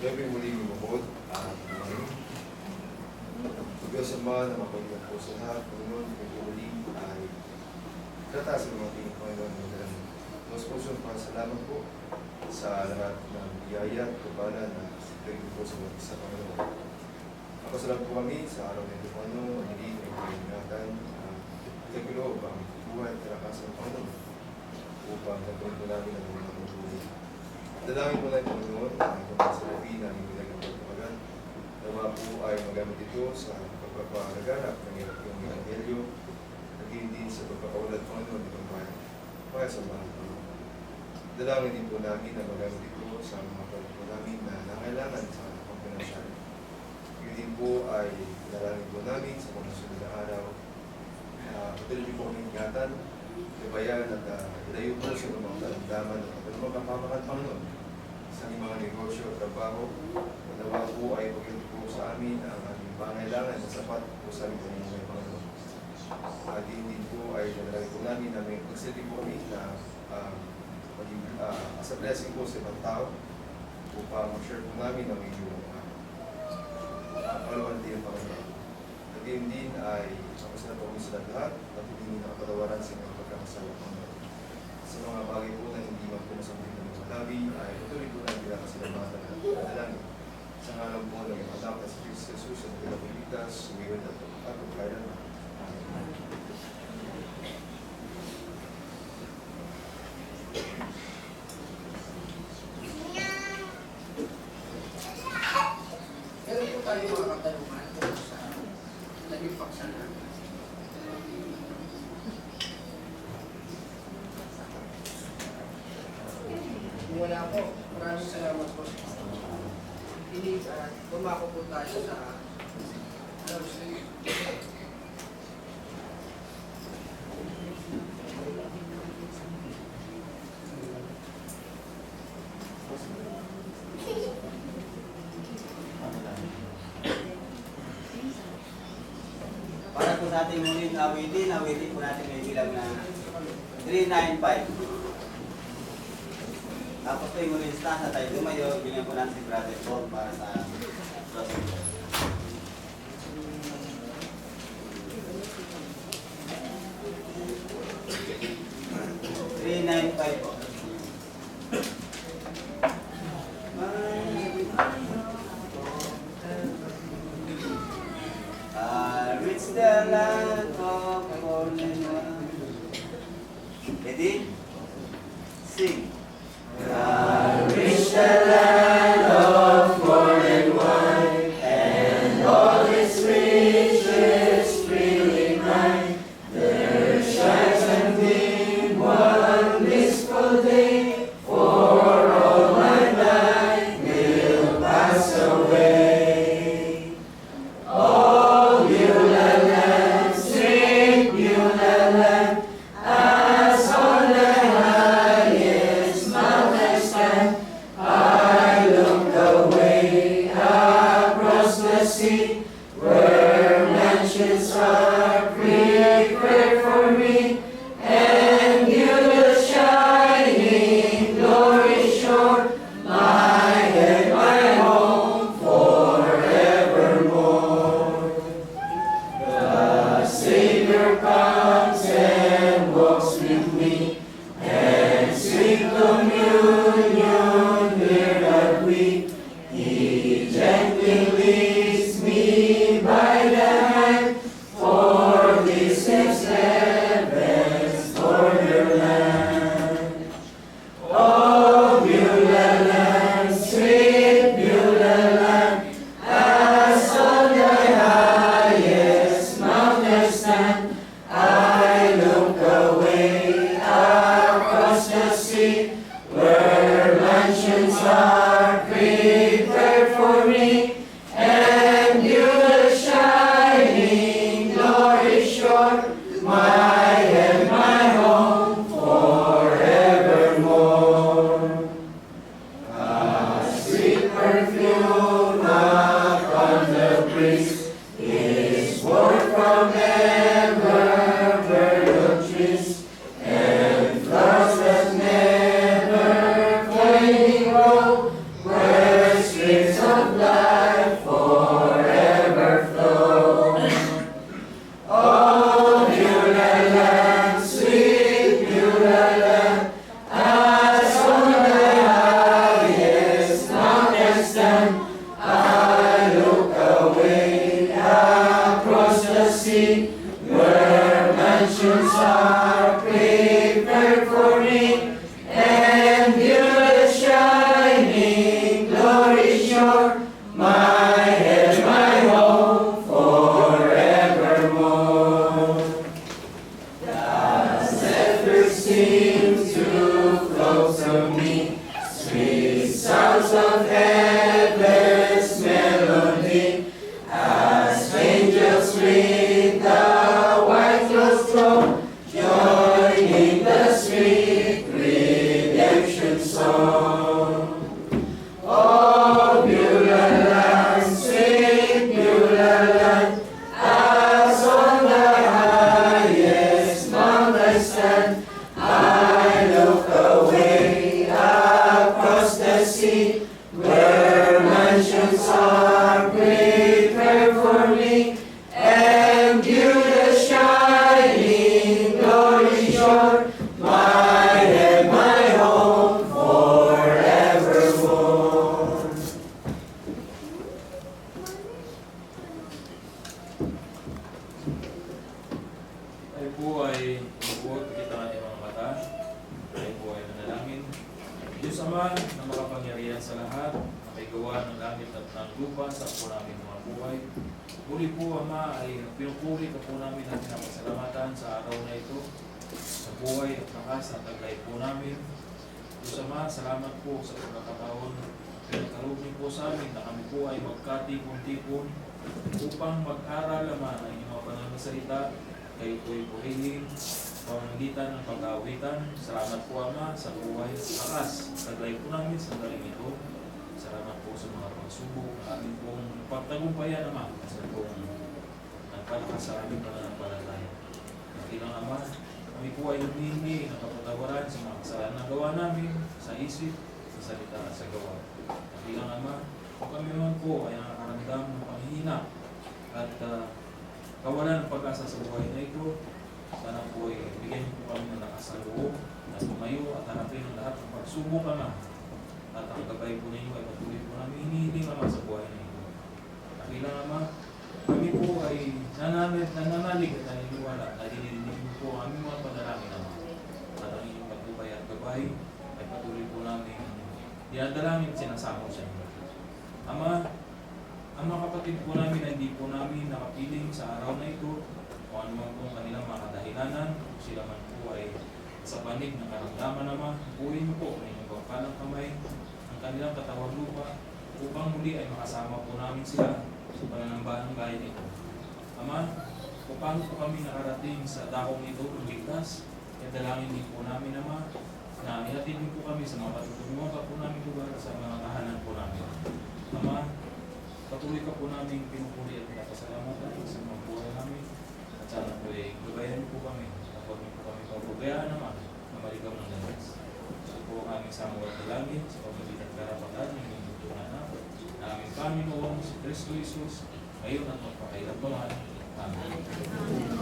Gawin muli lumubod at kumain. Diyos Ama na mapagyan po sa lahat, Panginoon, kung muli ay kataas ng mga tingin, Panginoon, ng dalang mas pusong pasalamat po sa lahat ng biyaya at kabala na tingin po sa mga isa, Panginoon. Napasalamat po kami sa araw nito, Panginoon, hindi ay kaingatan, nagkuloob ang buhay at kalakasan ng Panginoon upang nagawin po namin ang mga pagbuhay. Dalangin po na ito, Panginoon, ang mga salapi na aming pinagpapagalan. Nawa po ay magamit ito sa pagpapalaganap ng yung Evangelyo at din sa pagpapaulat, Panginoon, ng bayan. Kaya sa mga Panginoon. Dalangin din po namin na magamit ito sa mga pagpapagalan namin na nangailangan sa pagpapinansyal. Yun din po ay dalangin po namin sa mga sunod na araw. Patuloy din po kami ingatan, ibayan at ilayo po sa mga dalamdaman at mga kapamakan, Panginoon, sa aming mga negosyo at trabaho. Nawa po ay pagkita po sa amin ang aming pangailangan na sapat po sa aming pamumuhay, Panginoon. Din po ay nadalangin po namin na may pagsiti po kami na as a blessing po sa ibang tao upang mag-share po namin ang inyong palawan din, Panginoon. Din ay tapos na po kami sa lahat at hindi nakapatawaran sa mga pagkakasala, Panginoon. Sa mga bagay po na hindi man po nasamit ng mga labi ay patuloy po na hindi nakasalamatan at nadalangin. Sa ngalan po ng anak na si Cristo Jesus at mga Pilipinas, sumiwad at pagkailan. Meron po tayo mga katanungan sa naging paksan natin. Kung wala po, maraming salamat po. Bumako po tayo sa para po sa ating muling awitin po natin may bilang na 395. Tapos po yung muling stance na tayo tumayo, bilang po natin si Brother Paul para sa procedure. 395 po. Reach the land of golden one. Ready? Sing. Reach the land of gold and wine, and all its riches freely mine. There shines and gleam one blissful day, for all my life will pass away. Oh, Beulah land, sweet Beulah land, as on the highest mountain stand, I look away across the sea, where mansions are prepared for me, and Beulah shining glory shore, my head, my home forevermore. The Savior comes and walks with me, and sweet communion here that we. He gently leads me by the hand, for this is heaven's borderland. Oh, Beulah land, sweet Beulah land, as on the highest mountain stand, I look away across the sea, where mansions are prepared for me, and Beulah shining glory shore, my head, my home forevermore. A sweet perfume upon the breeze is born from ever-verdant trees, and flowers that never fading grow, where streams sun. I look away across the sea, where mansions are prepared for me, and view the shining glory shore, my head, my home forevermore. The zephyrs seem to float to me, sweet sounds of heaven's melody, as angels with the white clouds flow, joining the sweet redemption song. Oh, Beulah land, sweet Beulah land, as on the highest mount I stand, I look away across the sea, where mansions are prepared for me, and view the shining glory shore, my head, my home forevermore. Tayo po ay ibuot kita ng mga mata. Tayo po ay manalangin. Diyos Ama na makapangyarihan sa lahat, nakagawa ng langit at ng lupa sa po namin mga buhay. Muli po Ama ay pinupuri ka po namin at pinapasalamatan sa araw na ito, sa buhay at lakas at taglay po namin. Diyos Ama, salamat po sa pagkakataon. Pinagkaloob niyo po sa amin na kami po ay magkatipon-tipon upang mag-aral naman ang inyong mga banal na salita. Kayo po'y purihin, pamamagitan ng pag-aawitan. Salamat po Ama sa buhay, lakas, taglay po namin sa daling ito. Salamat po sa mga pagsubok na amin pong pagtagumpayan Ama, sa pong nagpalakas sa aming pananampalataya. Nakilang Ama, kami po ay humihingi ng kapatawaran sa mga kasalanan na gawa namin sa isip, sa salita at sa gawa. Nakilang Ama, kung kami naman po ay nakakaramdam ng panghihina at kawalan ng pag-asa sa buhay na ito, sana po ay bigyan niyo po kami ng lakas ng loob na tumayo at harapin ang lahat ng pagsubok Ama. At ang gabay po ninyo ay patuloy po namin hinihiling Ama sa buhay na ito. Nakilang Ama, kami po ay nananalig at naniniwala na dinidinig niyo po ang aming mga panalangin Ama. At ang inyong patubay at gabay ay patuloy po namin dinadalangin at sinasamo sa inyo. Ama, ang mga kapatid po namin ay hindi po namin nakapiling sa araw na ito o ano man po kanilang mga kadahilanan, kung sila man po ay sa panig ng karamdaman Ama, buuin niyo po ang inyong pagpalang kamay ang kanilang katawang lupa upang muli ay makasama po namin sila sa pananambahan ng bayan ito. Ama, kung paano po kami nakarating sa dakong ito ng ligtas, kaya dalangin din po namin Ama, na ihatid niyo po kami sa mga patutunguhan pa po namin lugar sa mga tahanan po namin. Ama, patuloy ka po namin pinupuri at pinapasalamatan sa mga buhay namin. At sana po ay gabayan po kami. Kapag niyo po kami pagbagayaan naman na maligaw ng lalas. So po ang aming samuat na langit sa pamagitan karapatan ng inyong butunan na aming Panginoon si Kristo Jesus ngayon at magpakailanman. Amen.